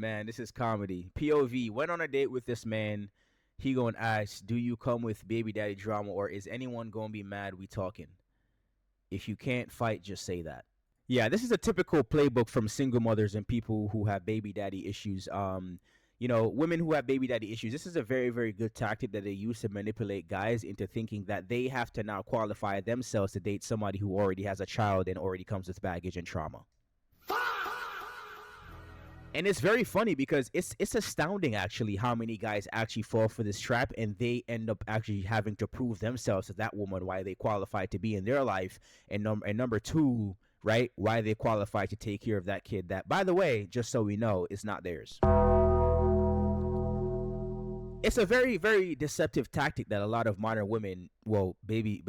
Man, this is comedy. POV went on a date with this man. He gonna ask, "Do you come with baby daddy drama, or is anyone gonna be mad we talking? If you can't fight, just say that." Yeah, this is a typical playbook from single mothers and people who have baby daddy issues. Women who have baby daddy issues. This is a very, very good tactic that they use to manipulate guys into thinking that they have to now qualify themselves to date somebody who already has a child and already comes with baggage and trauma. And it's very funny because it's astounding actually how many guys actually fall for this trap, and they end up actually having to prove themselves to that woman why they qualify to be in their life, and number two, right, why they qualify to take care of that kid that, by the way, just so we know, is not theirs. It's a very, very deceptive tactic that a lot of modern women, well, baby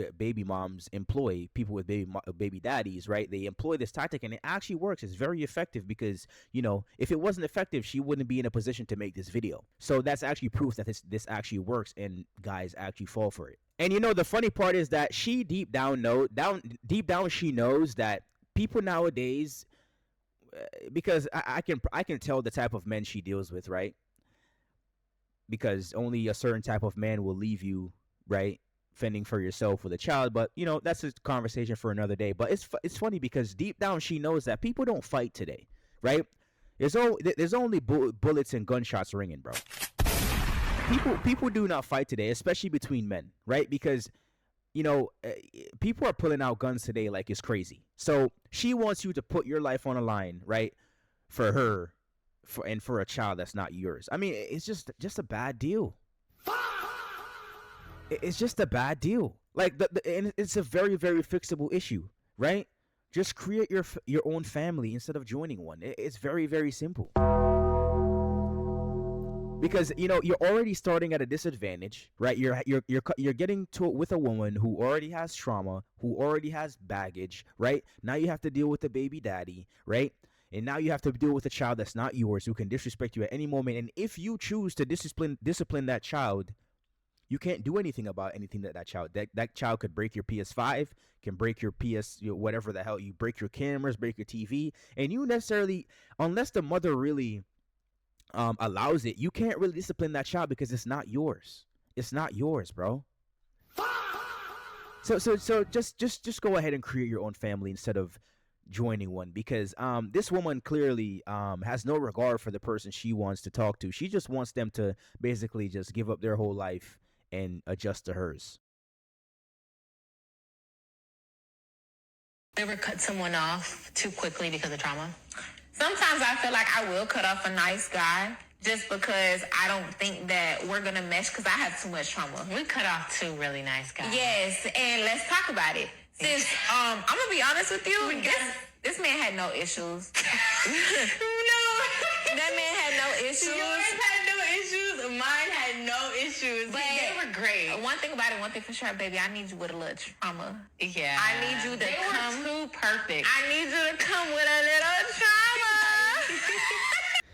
moms employ, people with baby daddies, right? They employ this tactic, and it actually works. It's very effective because, if it wasn't effective, she wouldn't be in a position to make this video. So that's actually proof that this actually works, and guys actually fall for it. And the funny part is that she deep down she knows that people nowadays, because I can tell the type of men she deals with, right? Because only a certain type of man will leave you, right, fending for yourself with a child. But that's a conversation for another day. But it's funny because deep down she knows that people don't fight today, right? There's only bullets and gunshots ringing, bro. People do not fight today, especially between men, right? Because people are pulling out guns today like it's crazy. So she wants you to put your life on the line, right, for her. For a child that's not yours. I mean, it's just a bad deal. It's just a bad deal. Like and it's a very, very fixable issue, right? Just create your own family instead of joining one. It's very, very simple. Because you're already starting at a disadvantage, right? You're getting to it with a woman who already has trauma, who already has baggage, right? Now you have to deal with the baby daddy, right? And now you have to deal with a child that's not yours, who can disrespect you at any moment. And if you choose to discipline that child, you can't do anything about anything that child could break your PS5, can break your PS, whatever the hell, you break your cameras, break your TV. And you necessarily, unless the mother really allows it, you can't really discipline that child because it's not yours. It's not yours, bro. So just go ahead and create your own family instead of joining one, because this woman clearly has no regard for the person she wants to talk to. She just wants them to basically just give up their whole life and adjust to hers. Ever cut someone off too quickly because of trauma? Sometimes I feel like I will cut off a nice guy just because I don't think that we're going to mesh because I have too much trauma. We cut off two really nice guys. Yes, and let's talk about it. Since, I'm going to be honest with you, this man had no issues. No. That man had no issues. Yours had no issues. Mine had no issues. But they were great. One thing about it, one thing for sure, baby, I need you with a little trauma. Yeah. I need you to they come. Were too perfect. I need you to come with a little trauma.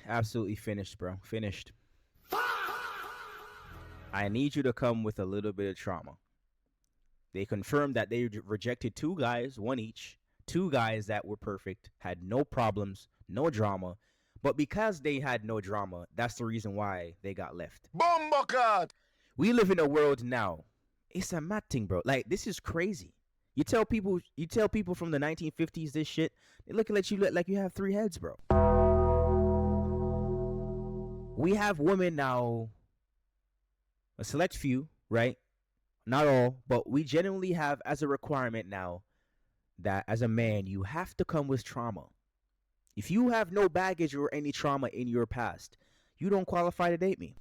Absolutely finished, bro. Finished. I need you to come with a little bit of trauma. They confirmed that they rejected two guys, one each. Two guys that were perfect, had no problems, no drama. But because they had no drama, that's the reason why they got left. Bombocard! We live in a world now. It's a mad thing, bro. Like, this is crazy. You tell people from the 1950s this shit, they look at you like you have three heads, bro. We have women now, a select few, right? Not all, but we genuinely have as a requirement now that as a man, you have to come with trauma. If you have no baggage or any trauma in your past, you don't qualify to date me.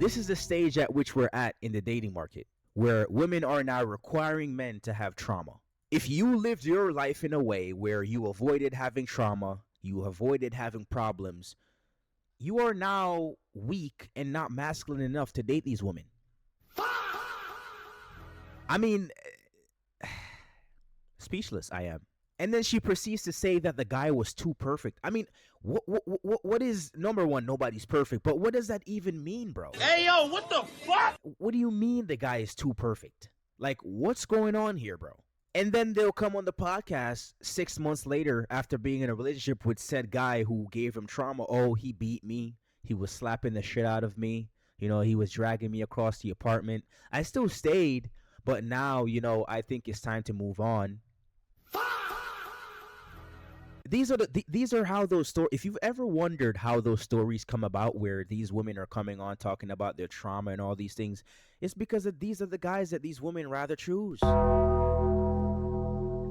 This is the stage at which we're at in the dating market, where women are now requiring men to have trauma. If you lived your life in a way where you avoided having trauma, you avoided having problems, you are now weak and not masculine enough to date these women. I mean, speechless I am. And then she proceeds to say that the guy was too perfect. I mean, what is, number one, nobody's perfect, but what does that even mean, bro? Hey, yo, what the fuck? What do you mean the guy is too perfect? Like, what's going on here, bro? And then they'll come on the podcast 6 months later after being in a relationship with said guy who gave him trauma. Oh, he beat me. He was slapping the shit out of me. You know, he was dragging me across the apartment. I still stayed, but now, you know, I think it's time to move on. These are how those stories. If you've ever wondered how those stories come about, where these women are coming on talking about their trauma and all these things, it's because these are the guys that these women rather choose.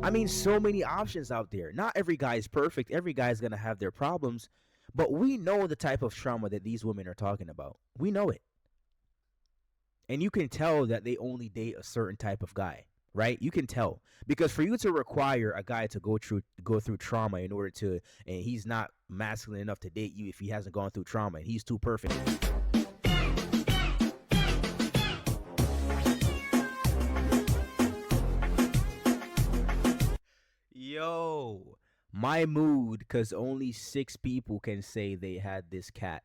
I mean, so many options out there. Not every guy is perfect. Every guy is gonna have their problems, but we know the type of trauma that these women are talking about. We know it, and you can tell that they only date a certain type of guy. Right? You can tell, because for you to require a guy to go through trauma in order to, and he's not masculine enough to date you if he hasn't gone through trauma and he's too perfect. Yo, my mood, because only 6 people can say they had this cat.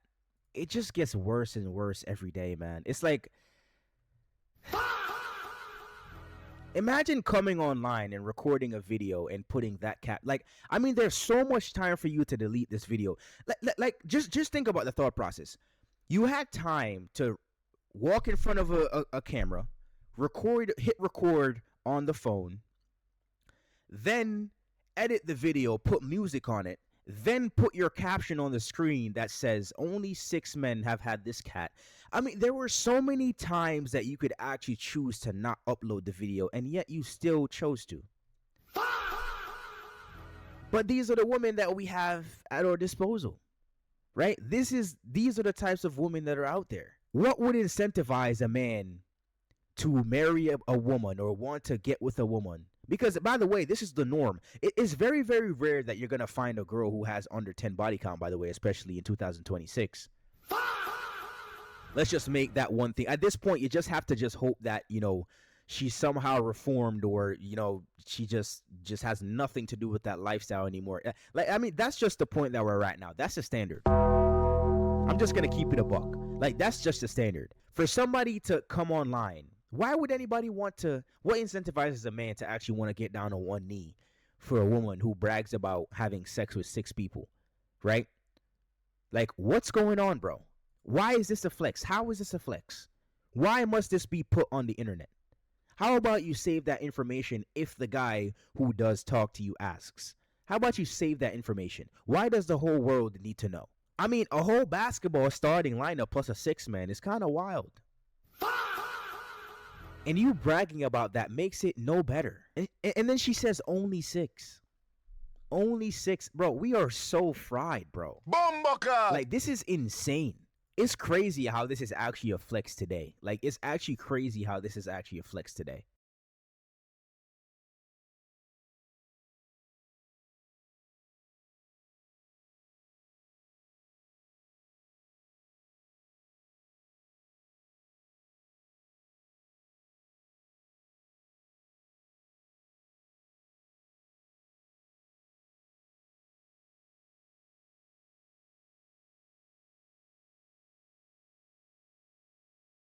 It just gets worse and worse every day, man. It's like, imagine coming online and recording a video and putting that cat. Like, I mean, there's so much time for you to delete this video. Just think about the thought process. You had time to walk in front of a camera, hit record on the phone, then edit the video, put music on it, then put your caption on the screen that says only 6 men have had this cat. I mean, there were so many times that you could actually choose to not upload the video, and yet you still chose to. But these are the women that we have at our disposal, right? These are the types of women that are out there. What would incentivize a man to marry a woman or want to get with a woman? Because, by the way, this is the norm. It is very, very rare that you're going to find a girl who has under 10 body count, by the way, especially in 2026. Let's just make that one thing. At this point, you just have to just hope that, you know, she's somehow reformed, or, you know, she just has nothing to do with that lifestyle anymore. Like, I mean, that's just the point that we're at now. That's the standard. I'm just going to keep it a buck. Like, that's just the standard. For somebody to come online, why would anybody want to, what incentivizes a man to actually want to get down on one knee for a woman who brags about having sex with 6 people, right? Like, what's going on, bro? Why is this a flex? How is this a flex? Why must this be put on the internet? How about you save that information if the guy who does talk to you asks? How about you save that information? Why does the whole world need to know? I mean, a whole basketball starting lineup plus a 6-man is kind of wild. And you bragging about that makes it no better. And then she says only 6. Only 6. Bro, we are so fried, bro. Bomboka! Like, this is insane. It's crazy how this is actually a flex today. Like, it's actually crazy how this is actually a flex today.